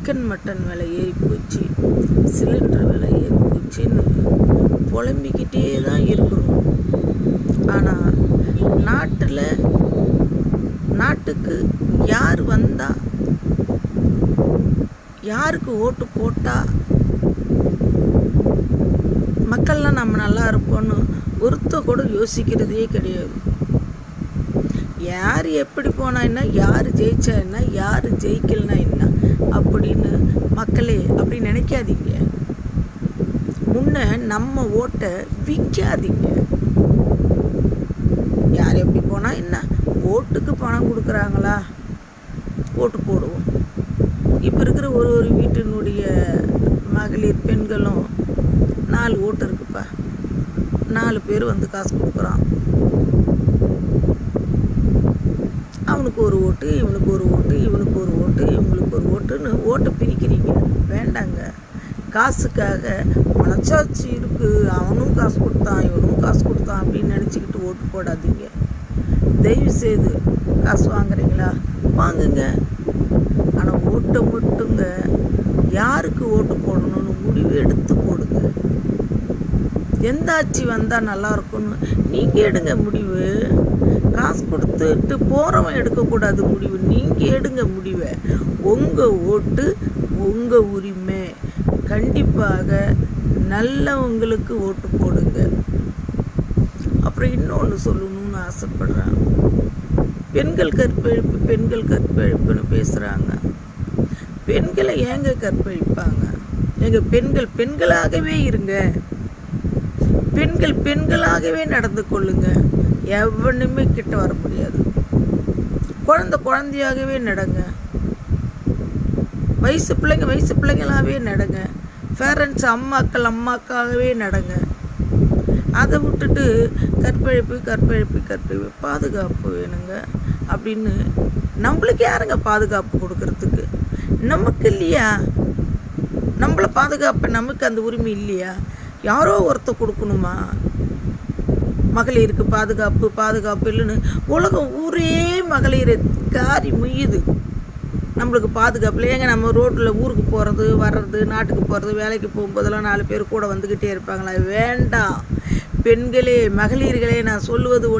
Chicken mutton விலை ஏறி போச்சு, சிலிண்டர் விலை ஏறி போச்சுன்னு புலம்பிக்கிட்டே தான் இருக்கிறோம். ஆனால் நாட்டுக்கு யார் வந்தா, யாருக்கு ஓட்டு போட்டா மக்கள்லாம் நம்ம நல்லா இருப்போன்னு ஒருத்த கூட யோசிக்கிறதே கிடையாது. யார் எப்படி போனா என்ன, யார் ஜெயிச்சா என்ன, யார் ஜெயிக்கலனா என்ன அப்படின்னு மக்களே அப்படி நினைக்காதீங்க. முன்ன நம்ம ஓட்டை விற்காதீங்க. யார் எப்படி போனா என்ன, ஓட்டுக்கு பணம் கொடுக்குறாங்களா, ஓட்டு போடுவோம். இப்போ இருக்கிற ஒரு வீட்டினுடைய மகளிர் பெண்களும் 4 ஓட்டு இருக்குப்பா, 4 பேர் வந்து காசு கொடுக்குறான். அவனுக்கு ஒரு ஓட்டு, இவனுக்கு ஒரு ஓட்டு, இவனுக்கு ஒரு ஓட்டு, இவங்களுக்கு ஒரு ஓட்டுன்னு ஓட்டை பிரிக்கிறீங்க. வேண்டாங்க. காசுக்காக மனசாட்சி இருக்கு, அவனும் காசு கொடுத்தான் இவனும் காசு கொடுத்தான் அப்படின்னு நினச்சிக்கிட்டு ஓட்டு போடாதீங்க. தயவு செய்து காசு வாங்குறீங்களா வாங்குங்க, ஆனால் ஓட்டை மட்டுங்க யாருக்கு ஓட்டு போடணும்னு முடிவு எடுத்து போடுங்க. எந்த ஆட்சி வந்தால் நல்லா இருக்கும்னு நீங்கள் எடுங்க முடிவு. காசு கொடுத்துட்டு போகிறவன் எடுக்கக்கூடாது முடிவு, நீங்கள் எடுங்க முடிவை. உங்கள் ஓட்டு உங்கள் உரிமை. கண்டிப்பாக நல்லவங்களுக்கு ஓட்டு போடுங்க. அப்புறம் இன்னொன்று சொல்லணும்னு ஆசைப்படுறேன். பெண்கள் கற்பழிப்புன்னு பேசுகிறாங்க. பெண்களை ஏங்க கற்பழிப்பாங்க? எங்கள் பெண்களாகவே இருங்க, பெண்களாகவே நடந்து கொள்ளுங்க. எவனுமே கிட்ட வர முடியாது. குழந்தையாகவே நடங்க. வயசு பிள்ளைங்களாகவே நடங்க. பேரண்ட்ஸ் அம்மாக்காகவே நடங்க. அதை விட்டுட்டு கற்பழிப்பு பாதுகாப்பு வேணுங்க அப்படின்னு நம்மளுக்கு யாருங்க பாதுகாப்பு கொடுக்கறதுக்கு? நமக்கு இல்லையா? நம்மளை பாதுகாப்பு நமக்கு அந்த உரிமை இல்லையா? யாரோ ஒருத்தர் கொடுக்கணுமா? மகளிருக்கு பாதுகாப்பு இல்லைன்னு உலகம் ஊரே மகளிரை காரி முய்யுது. நம்மளுக்கு பாதுகாப்பு இல்லை. ஏங்க நம்ம ரோட்டில் ஊருக்கு போகிறது வர்றது, நாட்டுக்கு போகிறது, வேலைக்கு போகும்போதெல்லாம் 4 பேர் கூட வந்துக்கிட்டே இருப்பாங்களா? வேண்டாம். பெண்களே, மகளிர்களே, நான் சொல்லுவது